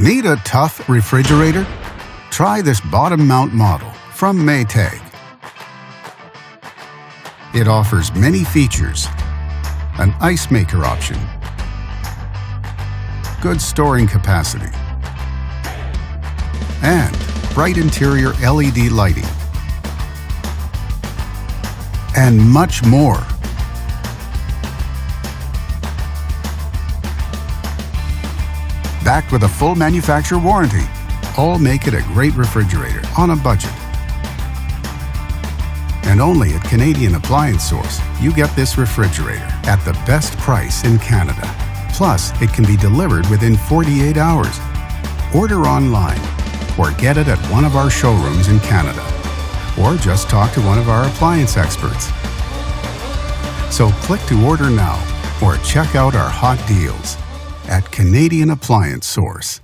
Need a tough refrigerator? Try this bottom mount model from Maytag. It offers many features: an ice maker option, good storing capacity, and bright interior LED lighting, and much more. Backed with a full manufacturer warranty, all make it a great refrigerator on a budget. And only at Canadian Appliance Source, you get this refrigerator at the best price in Canada. Plus, it can be delivered within 48 hours. Order online or get it at one of our showrooms in Canada. Or just talk to one of our appliance experts. So click to order now or check out our hot deals at Canadian Appliance Source.